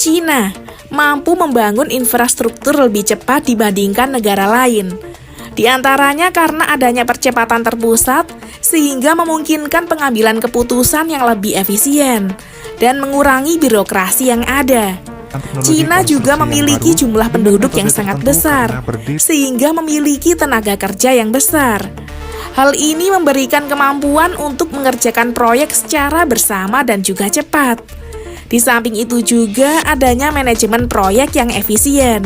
Cina mampu membangun infrastruktur lebih cepat dibandingkan negara lain. Di antaranya karena adanya percepatan terpusat, sehingga memungkinkan pengambilan keputusan yang lebih efisien dan mengurangi birokrasi yang ada. Cina juga memiliki jumlah penduduk yang sangat besar, sehingga memiliki tenaga kerja yang besar. Hal ini memberikan kemampuan untuk mengerjakan proyek secara bersama dan juga cepat. Di samping itu juga adanya manajemen proyek yang efisien,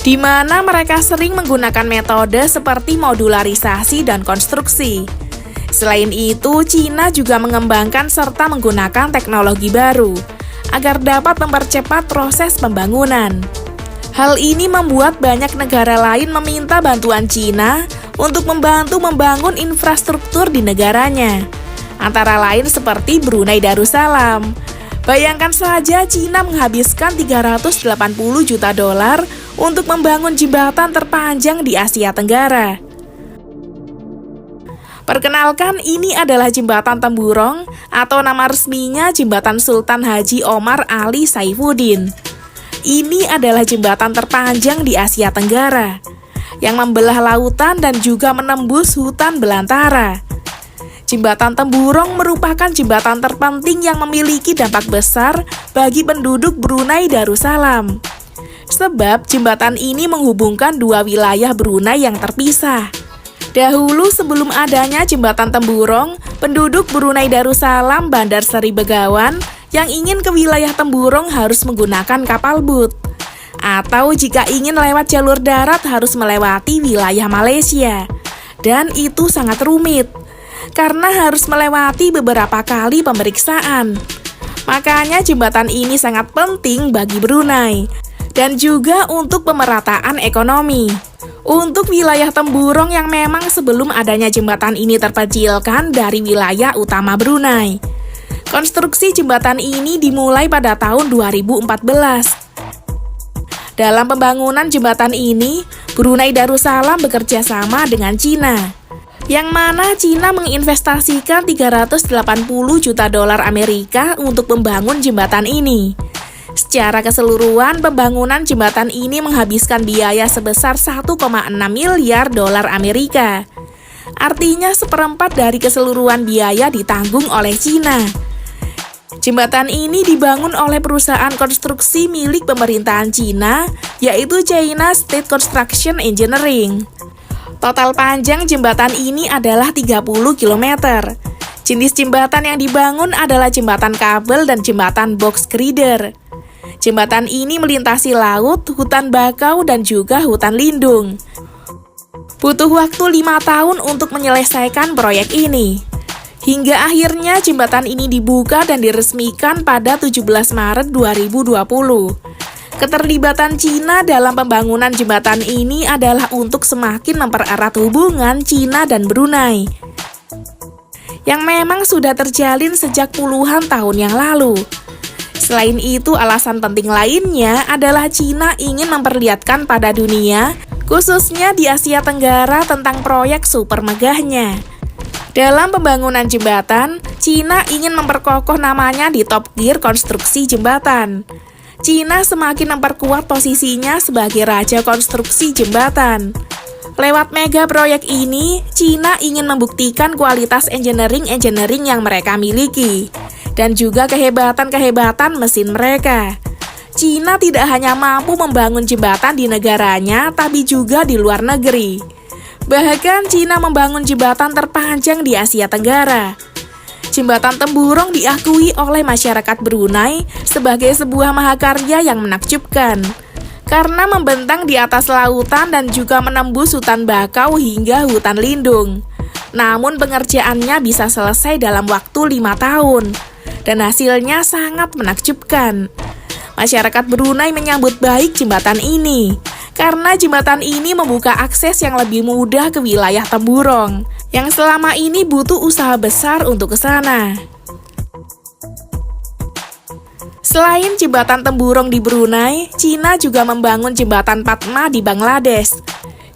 di mana mereka sering menggunakan metode seperti modularisasi dan konstruksi. Selain itu, Cina juga mengembangkan serta menggunakan teknologi baru agar dapat mempercepat proses pembangunan. Hal ini membuat banyak negara lain meminta bantuan Cina untuk membantu membangun infrastruktur di negaranya, antara lain seperti Brunei Darussalam. Bayangkan saja Cina menghabiskan 380 juta dolar untuk membangun jembatan terpanjang di Asia Tenggara. Perkenalkan, ini adalah Jembatan Temburong atau nama resminya Jembatan Sultan Haji Omar Ali Saifuddin. Ini adalah jembatan terpanjang di Asia Tenggara yang membelah lautan dan juga menembus hutan belantara. Jembatan Temburong merupakan jembatan terpenting yang memiliki dampak besar bagi penduduk Brunei Darussalam. Sebab jembatan ini menghubungkan dua wilayah Brunei yang terpisah. Dahulu sebelum adanya Jembatan Temburong, penduduk Brunei Darussalam Bandar Seri Begawan yang ingin ke wilayah Temburong harus menggunakan kapal boot. Atau jika ingin lewat jalur darat harus melewati wilayah Malaysia. Dan itu sangat rumit, karena harus melewati beberapa kali pemeriksaan. Makanya jembatan ini sangat penting bagi Brunei dan juga untuk pemerataan ekonomi. Untuk wilayah Temburong yang memang sebelum adanya jembatan ini terpencilkan dari wilayah utama Brunei. Konstruksi jembatan ini dimulai pada tahun 2014. Dalam pembangunan jembatan ini, Brunei Darussalam bekerja sama dengan Cina, yang mana Cina menginvestasikan 380 juta dolar Amerika untuk membangun jembatan ini. Secara keseluruhan, pembangunan jembatan ini menghabiskan biaya sebesar 1,6 miliar dolar Amerika. Artinya seperempat dari keseluruhan biaya ditanggung oleh Cina. Jembatan ini dibangun oleh perusahaan konstruksi milik pemerintahan Cina, yaitu China State Construction Engineering. Total panjang jembatan ini adalah 30 km. Jenis jembatan yang dibangun adalah jembatan kabel dan jembatan box girder. Jembatan ini melintasi laut, hutan bakau, dan juga hutan lindung. Butuh waktu 5 tahun untuk menyelesaikan proyek ini. Hingga akhirnya jembatan ini dibuka dan diresmikan pada 17 Maret 2020. Keterlibatan Cina dalam pembangunan jembatan ini adalah untuk semakin mempererat hubungan Cina dan Brunei, yang memang sudah terjalin sejak puluhan tahun yang lalu. Selain itu, alasan penting lainnya adalah Cina ingin memperlihatkan pada dunia, khususnya di Asia Tenggara, tentang proyek super megahnya. Dalam pembangunan jembatan, Cina ingin memperkokoh namanya di top gear konstruksi jembatan. Cina semakin memperkuat posisinya sebagai raja konstruksi jembatan. Lewat mega proyek ini, Cina ingin membuktikan kualitas engineering yang mereka miliki, dan juga kehebatan mesin mereka. Cina tidak hanya mampu membangun jembatan di negaranya, tapi juga di luar negeri. Bahkan Cina membangun jembatan terpanjang di Asia Tenggara. Jembatan Temburong diakui oleh masyarakat Brunei sebagai sebuah mahakarya yang menakjubkan, karena membentang di atas lautan dan juga menembus hutan bakau hingga hutan lindung. Namun pengerjaannya bisa selesai dalam waktu 5 tahun. Dan hasilnya sangat menakjubkan. Masyarakat Brunei menyambut baik jembatan ini, karena jembatan ini membuka akses yang lebih mudah ke wilayah Temburong, yang selama ini butuh usaha besar untuk ke sana. Selain jembatan Temburong di Brunei, Cina juga membangun jembatan Padma di Bangladesh.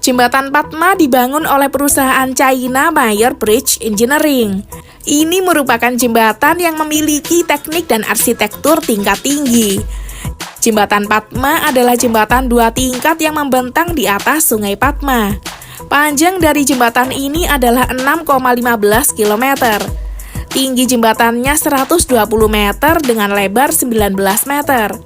Jembatan Padma dibangun oleh perusahaan China Mayer Bridge Engineering. Ini merupakan jembatan yang memiliki teknik dan arsitektur tingkat tinggi. Jembatan Padma adalah jembatan 2 tingkat yang membentang di atas Sungai Padma. Panjang dari jembatan ini adalah 6,15 km. Tinggi jembatannya 120 meter dengan lebar 19 meter.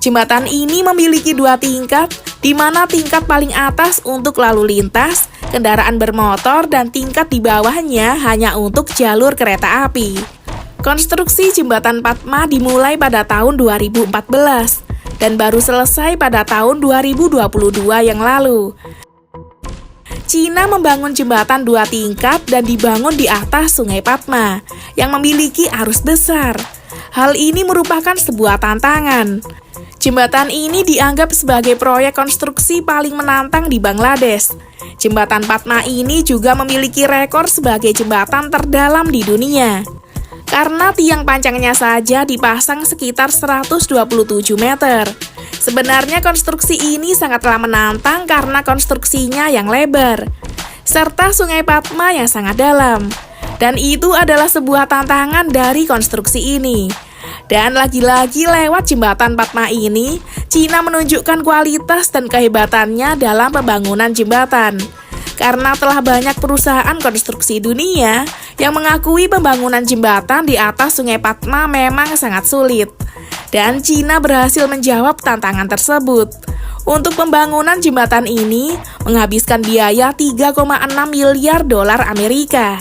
Jembatan ini memiliki 2 tingkat, di mana tingkat paling atas untuk lalu lintas, kendaraan bermotor, dan tingkat di bawahnya hanya untuk jalur kereta api. Konstruksi Jembatan Padma dimulai pada tahun 2014 dan baru selesai pada tahun 2022 yang lalu. Cina membangun jembatan 2 tingkat dan dibangun di atas Sungai Padma yang memiliki arus besar. Hal ini merupakan sebuah tantangan. Jembatan ini dianggap sebagai proyek konstruksi paling menantang di Bangladesh. Jembatan Padma ini juga memiliki rekor sebagai jembatan terdalam di dunia. Karena tiang panjangnya saja dipasang sekitar 127 meter. Sebenarnya konstruksi ini sangatlah menantang karena konstruksinya yang lebar, serta Sungai Padma yang sangat dalam. Dan itu adalah sebuah tantangan dari konstruksi ini. Dan lagi-lagi lewat jembatan Padma ini, Cina menunjukkan kualitas dan kehebatannya dalam pembangunan jembatan. Karena telah banyak perusahaan konstruksi dunia yang mengakui pembangunan jembatan di atas Sungai Padma memang sangat sulit. Dan Cina berhasil menjawab tantangan tersebut. Untuk pembangunan jembatan ini menghabiskan biaya 3,6 miliar dolar Amerika.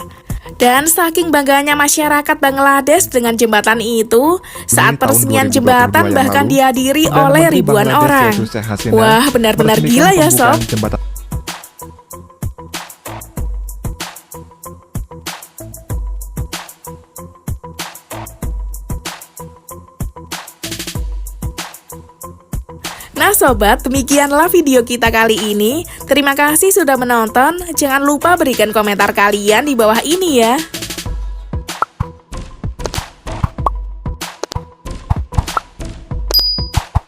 Dan saking bangganya masyarakat Bangladesh dengan jembatan itu, saat peresmian jembatan bahkan dihadiri oleh ribuan orang. Wah, benar-benar gila ya sob. Nah sobat, demikianlah video kita kali ini. Terima kasih sudah menonton. Jangan lupa berikan komentar kalian di bawah ini ya.